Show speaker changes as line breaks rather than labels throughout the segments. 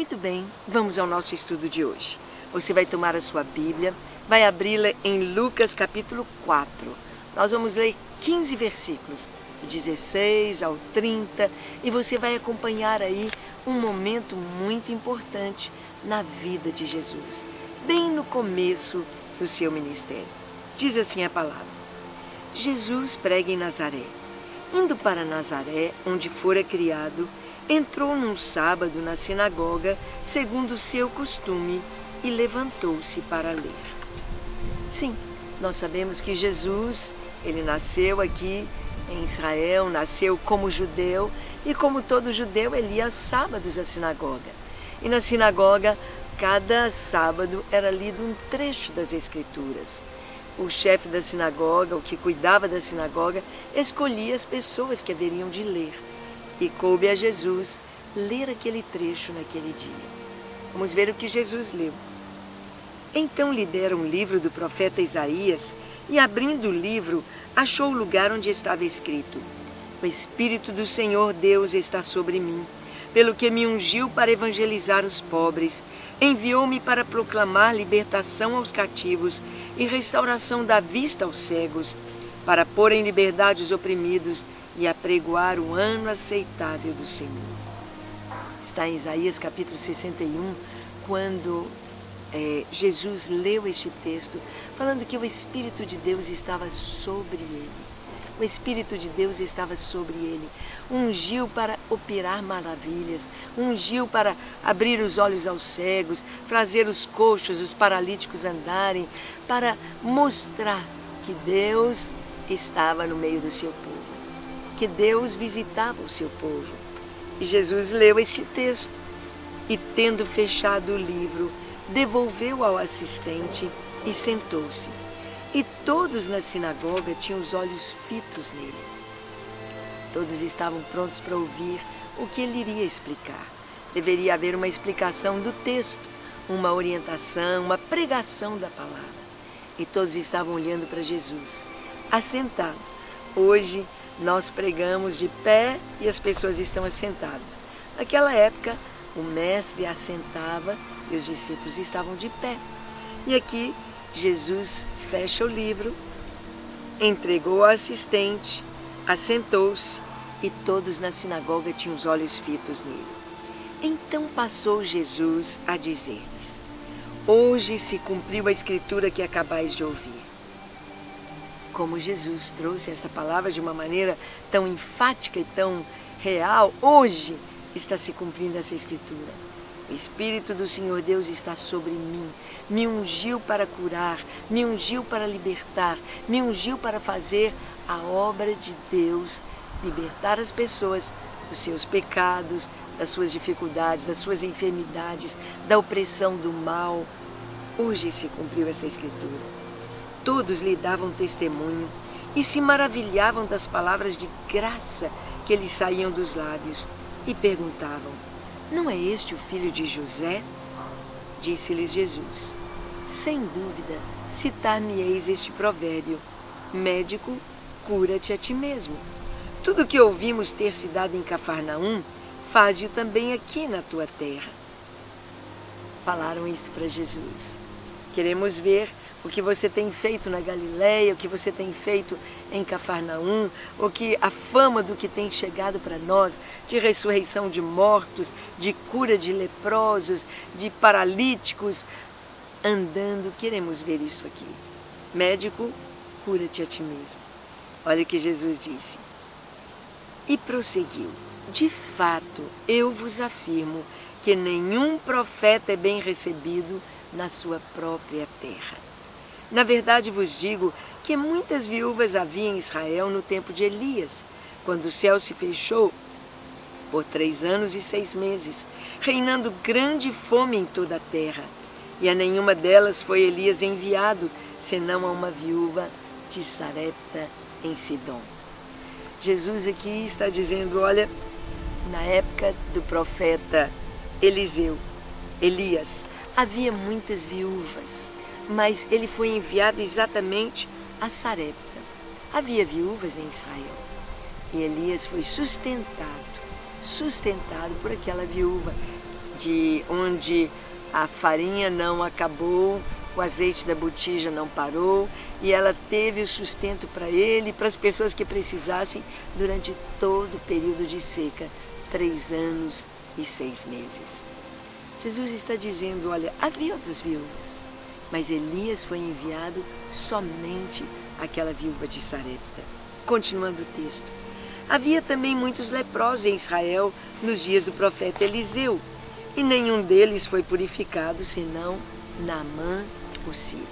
Muito bem, vamos ao nosso estudo de hoje. Você vai tomar a sua Bíblia, vai abri-la em Lucas capítulo 4. Nós vamos ler 15 versículos, do 16 ao 30, e você vai acompanhar aí um momento muito importante na vida de Jesus, bem no começo do seu ministério. Diz assim a palavra: Jesus prega em Nazaré. Indo para Nazaré, onde fora criado, entrou num sábado na sinagoga, segundo o seu costume, e levantou-se para ler. Sim, nós sabemos que Jesus, ele nasceu aqui em Israel, nasceu como judeu, e como todo judeu, ele ia aos sábados à sinagoga. E na sinagoga, cada sábado era lido um trecho das Escrituras. O chefe da sinagoga, o que cuidava da sinagoga, escolhia as pessoas que haveriam de ler. E coube a Jesus ler aquele trecho naquele dia. Vamos ver o que Jesus leu. Então lhe deram um livro do profeta Isaías, e abrindo o livro, achou o lugar onde estava escrito: O Espírito do Senhor Deus está sobre mim, pelo que me ungiu para evangelizar os pobres, enviou-me para proclamar libertação aos cativos e restauração da vista aos cegos, para pôr em liberdade os oprimidos e apregoar o ano aceitável do Senhor. Está em Isaías capítulo 61, quando Jesus leu este texto, falando que o Espírito de Deus estava sobre ele. O Espírito de Deus estava sobre ele, ungiu para operar maravilhas, ungiu para abrir os olhos aos cegos, fazer os coxos, os paralíticos andarem, para mostrar que Deus estava no meio do seu povo, que Deus visitava o seu povo. E Jesus leu este texto e, tendo fechado o livro, devolveu ao assistente e sentou-se. E todos na sinagoga tinham os olhos fitos nele. Todos estavam prontos para ouvir o que ele iria explicar. Deveria haver uma explicação do texto, uma orientação, uma pregação da palavra. E todos estavam olhando para Jesus, assentado. Hoje nós pregamos de pé e as pessoas estão assentadas. Naquela época, o mestre assentava e os discípulos estavam de pé. E aqui Jesus fecha o livro, entregou ao assistente, assentou-se, e todos na sinagoga tinham os olhos fitos nele. Então passou Jesus a dizer-lhes: Hoje se cumpriu a escritura que acabais de ouvir. Como Jesus trouxe essa palavra de uma maneira tão enfática e tão real, hoje está se cumprindo essa escritura. O Espírito do Senhor Deus está sobre mim, me ungiu para curar, me ungiu para libertar, me ungiu para fazer a obra de Deus, libertar as pessoas dos seus pecados, das suas dificuldades, das suas enfermidades, da opressão do mal. Hoje se cumpriu essa escritura. Todos lhe davam testemunho e se maravilhavam das palavras de graça que lhes saíam dos lábios e perguntavam: Não é este o filho de José? Disse-lhes Jesus: Sem dúvida, citar-me-eis este provérbio: Médico, cura-te a ti mesmo. Tudo o que ouvimos ter se dado em Cafarnaum, faze-o também aqui na tua terra. Falaram isso para Jesus. Queremos ver o que você tem feito na Galileia, o que você tem feito em Cafarnaum, o que a fama do que tem chegado para nós, de ressurreição de mortos, de cura de leprosos, de paralíticos, andando. Queremos ver isso aqui. Médico, cura-te a ti mesmo. Olha o que Jesus disse. E prosseguiu: De fato, eu vos afirmo que nenhum profeta é bem recebido na sua própria terra. Na verdade vos digo que muitas viúvas havia em Israel no tempo de Elias, quando o céu se fechou por 3 anos e 6 meses, reinando grande fome em toda a terra. E a nenhuma delas foi Elias enviado, senão a uma viúva de Sarepta em Sidom. Jesus aqui está dizendo, olha, na época do profeta Elias, havia muitas viúvas, mas ele foi enviado exatamente a Sarepta. Havia viúvas em Israel. E Elias foi sustentado por aquela viúva de onde a farinha não acabou, o azeite da botija não parou, e ela teve o sustento para ele e para as pessoas que precisassem durante todo o período de seca, 3 anos e 6 meses. Jesus está dizendo, olha, havia outras viúvas, mas Elias foi enviado somente àquela viúva de Sarepta. Continuando o texto. Havia também muitos leprosos em Israel nos dias do profeta Eliseu, e nenhum deles foi purificado, senão Naamã, o sírio.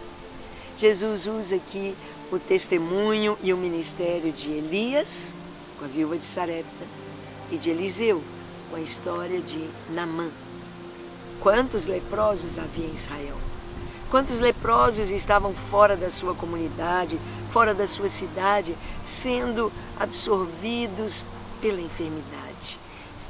Jesus usa aqui o testemunho e o ministério de Elias, com a viúva de Sarepta, e de Eliseu, com a história de Naamã. Quantos leprosos havia em Israel? Quantos leprosos estavam fora da sua comunidade, fora da sua cidade, sendo absorvidos pela enfermidade,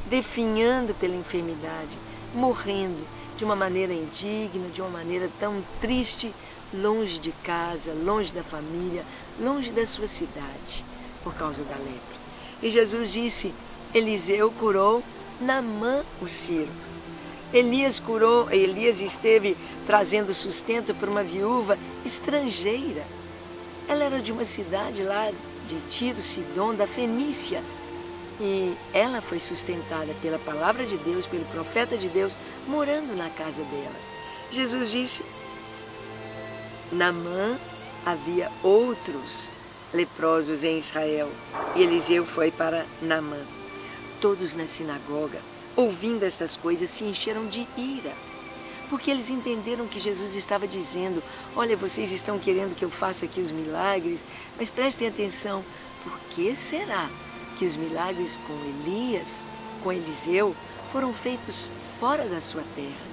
definhando pela enfermidade, morrendo de uma maneira indigna, de uma maneira tão triste, longe de casa, longe da família, longe da sua cidade, por causa da lepra. E Jesus disse, Eliseu curou Naamã, o sírio. Elias esteve trazendo sustento para uma viúva estrangeira. Ela era de uma cidade lá de Tiro, Sidom, da Fenícia. E ela foi sustentada pela palavra de Deus, pelo profeta de Deus, morando na casa dela. Jesus disse, Naamã havia outros leprosos em Israel. E Eliseu foi para Naamã. Todos na sinagoga, ouvindo estas coisas, se encheram de ira, porque eles entenderam que Jesus estava dizendo, olha, vocês estão querendo que eu faça aqui os milagres, mas prestem atenção, por que será que os milagres com Elias, com Eliseu, foram feitos fora da sua terra?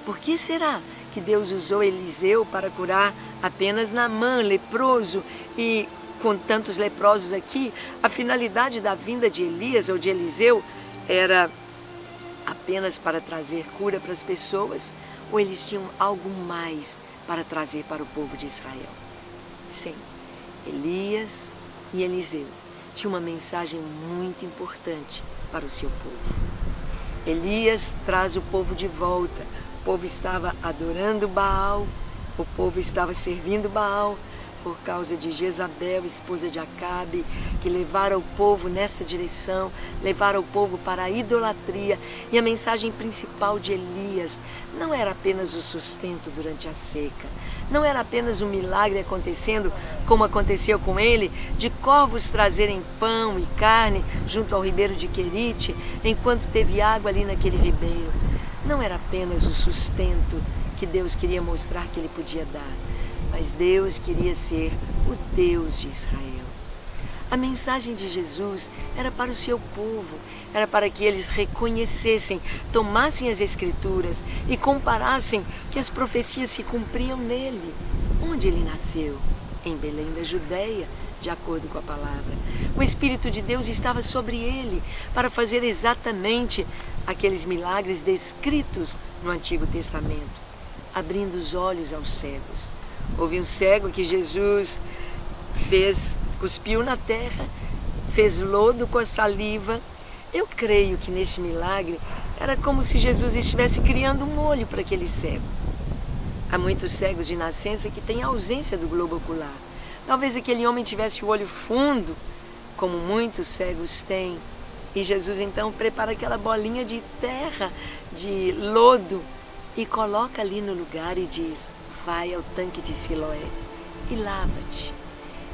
Por que será que Deus usou Eliseu para curar apenas Naamã, leproso, e com tantos leprosos aqui, a finalidade da vinda de Elias ou de Eliseu era apenas para trazer cura para as pessoas, ou eles tinham algo mais para trazer para o povo de Israel? Sim, Elias e Eliseu tinham uma mensagem muito importante para o seu povo. Elias traz o povo de volta. O povo estava adorando Baal, o povo estava servindo Baal, por causa de Jezabel, esposa de Acabe, que levaram o povo nesta direção, levaram o povo para a idolatria. E a mensagem principal de Elias não era apenas o sustento durante a seca, não era apenas um milagre acontecendo, como aconteceu com ele, de corvos trazerem pão e carne junto ao ribeiro de Querite, enquanto teve água ali naquele ribeiro. Não era apenas o sustento que Deus queria mostrar que ele podia dar, mas Deus queria ser o Deus de Israel. A mensagem de Jesus era para o seu povo, era para que eles reconhecessem, tomassem as Escrituras e comparassem que as profecias se cumpriam nele. Onde ele nasceu? Em Belém da Judeia, de acordo com a palavra. O Espírito de Deus estava sobre ele para fazer exatamente aqueles milagres descritos no Antigo Testamento, abrindo os olhos aos cegos. Houve um cego que Jesus cuspiu na terra, fez lodo com a saliva. Eu creio que neste milagre era como se Jesus estivesse criando um olho para aquele cego. Há muitos cegos de nascença que têm ausência do globo ocular. Talvez aquele homem tivesse o olho fundo, como muitos cegos têm. E Jesus então prepara aquela bolinha de terra, de lodo, e coloca ali no lugar e diz, vai ao tanque de Siloé e lava-te.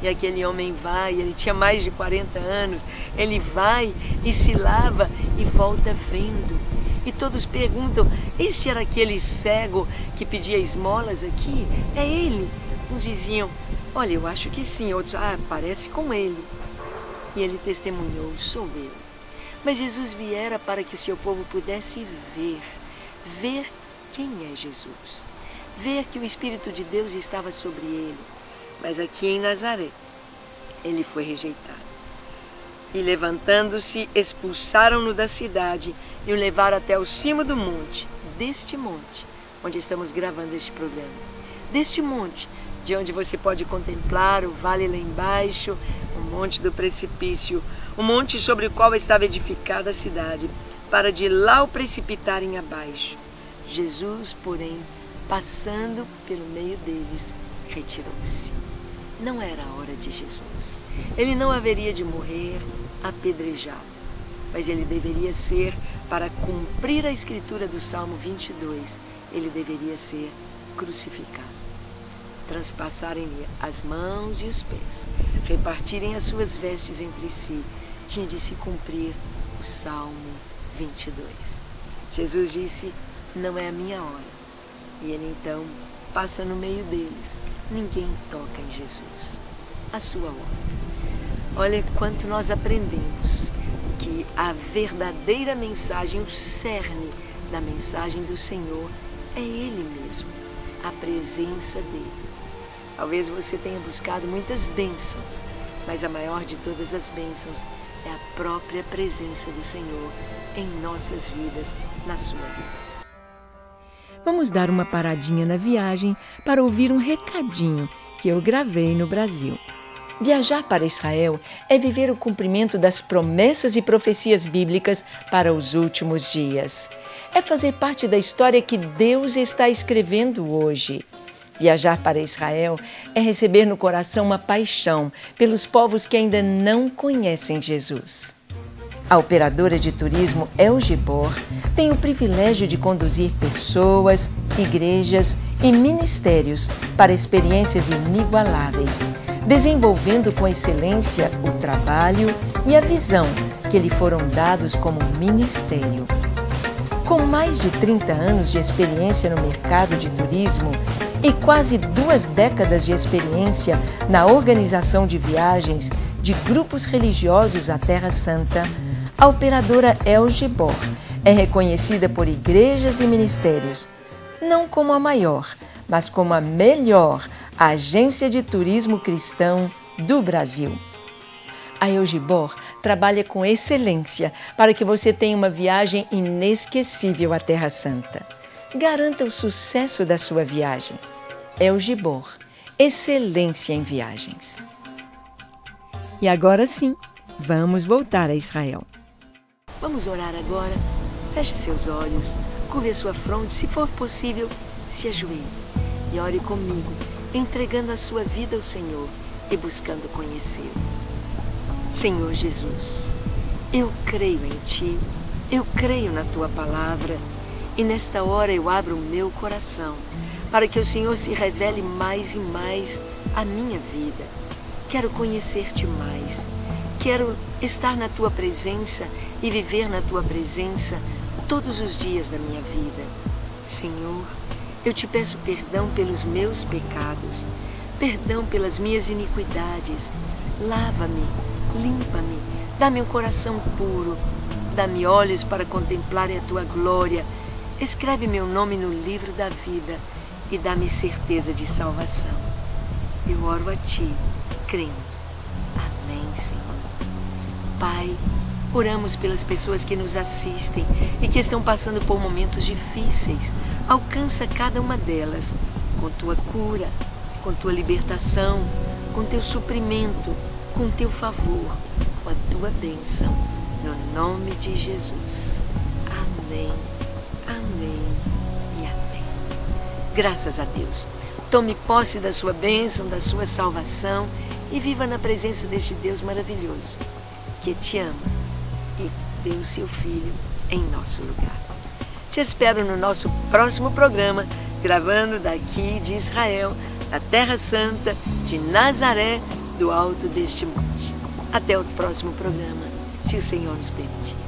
E aquele homem vai, ele tinha mais de 40 anos, ele vai e se lava e volta vendo. E todos perguntam, este era aquele cego que pedia esmolas aqui? É ele? Uns diziam, olha, eu acho que sim. Outros, parece com ele. E ele testemunhou, sou eu. Mas Jesus viera para que o seu povo pudesse ver quem é Jesus. Ver que o Espírito de Deus estava sobre ele. Mas aqui em Nazaré, ele foi rejeitado. E levantando-se, expulsaram-no da cidade e o levaram até o cimo do monte, deste monte, onde estamos gravando este programa. Deste monte, de onde você pode contemplar o vale lá embaixo, o monte do precipício, o monte sobre o qual estava edificada a cidade, para de lá o precipitarem abaixo. Jesus, porém, passando pelo meio deles, retirou-se. Não era a hora de Jesus. Ele não haveria de morrer apedrejado, mas ele deveria ser, para cumprir a escritura do Salmo 22, ele deveria ser crucificado. Transpassarem-lhe as mãos e os pés, repartirem as suas vestes entre si, tinha de se cumprir o Salmo 22. Jesus disse: não é a minha hora. E ele então passa no meio deles. Ninguém toca em Jesus. A sua hora. Olha quanto nós aprendemos que a verdadeira mensagem, o cerne da mensagem do Senhor é Ele mesmo, a presença dEle. Talvez você tenha buscado muitas bênçãos, mas a maior de todas as bênçãos é a própria presença do Senhor em nossas vidas, na sua vida.
Vamos dar uma paradinha na viagem para ouvir um recadinho que eu gravei no Brasil. Viajar para Israel é viver o cumprimento das promessas e profecias bíblicas para os últimos dias. É fazer parte da história que Deus está escrevendo hoje. Viajar para Israel é receber no coração uma paixão pelos povos que ainda não conhecem Jesus. A operadora de turismo El Gibor tem o privilégio de conduzir pessoas, igrejas e ministérios para experiências inigualáveis, desenvolvendo com excelência o trabalho e a visão que lhe foram dados como ministério. Com mais de 30 anos de experiência no mercado de turismo e quase 2 décadas de experiência na organização de viagens de grupos religiosos à Terra Santa, a operadora El Gibor é reconhecida por igrejas e ministérios, não como a maior, mas como a melhor agência de turismo cristão do Brasil. A El Gibor trabalha com excelência para que você tenha uma viagem inesquecível à Terra Santa. Garanta o sucesso da sua viagem. El Gibor, excelência em viagens. E agora sim, vamos voltar a Israel.
Vamos orar agora. Feche seus olhos, curve a sua fronte, se for possível, se ajoelhe e ore comigo, entregando a sua vida ao Senhor e buscando conhecê-lo. Senhor Jesus, eu creio em Ti, eu creio na Tua palavra e nesta hora eu abro o meu coração para que o Senhor se revele mais e mais à minha vida. Quero conhecer-Te mais, quero estar na Tua presença e viver na Tua presença todos os dias da minha vida. Senhor, eu Te peço perdão pelos meus pecados, perdão pelas minhas iniquidades. Lava-me, limpa-me, dá-me um coração puro, dá-me olhos para contemplar a Tua glória, escreve meu nome no livro da vida e dá-me certeza de salvação. Eu oro a Ti, crendo. Amém, Senhor. Pai, oramos pelas pessoas que nos assistem e que estão passando por momentos difíceis. Alcança cada uma delas com Tua cura, com Tua libertação, com Teu suprimento, com Teu favor, com a Tua bênção, no nome de Jesus. Amém, amém e amém. Graças a Deus. Tome posse da sua bênção, da sua salvação e viva na presença deste Deus maravilhoso, que te ama e deu o seu Filho em nosso lugar. Te espero no nosso próximo programa, gravando daqui de Israel, da Terra Santa, de Nazaré, do alto deste monte. Até o próximo programa, se o Senhor nos permitir.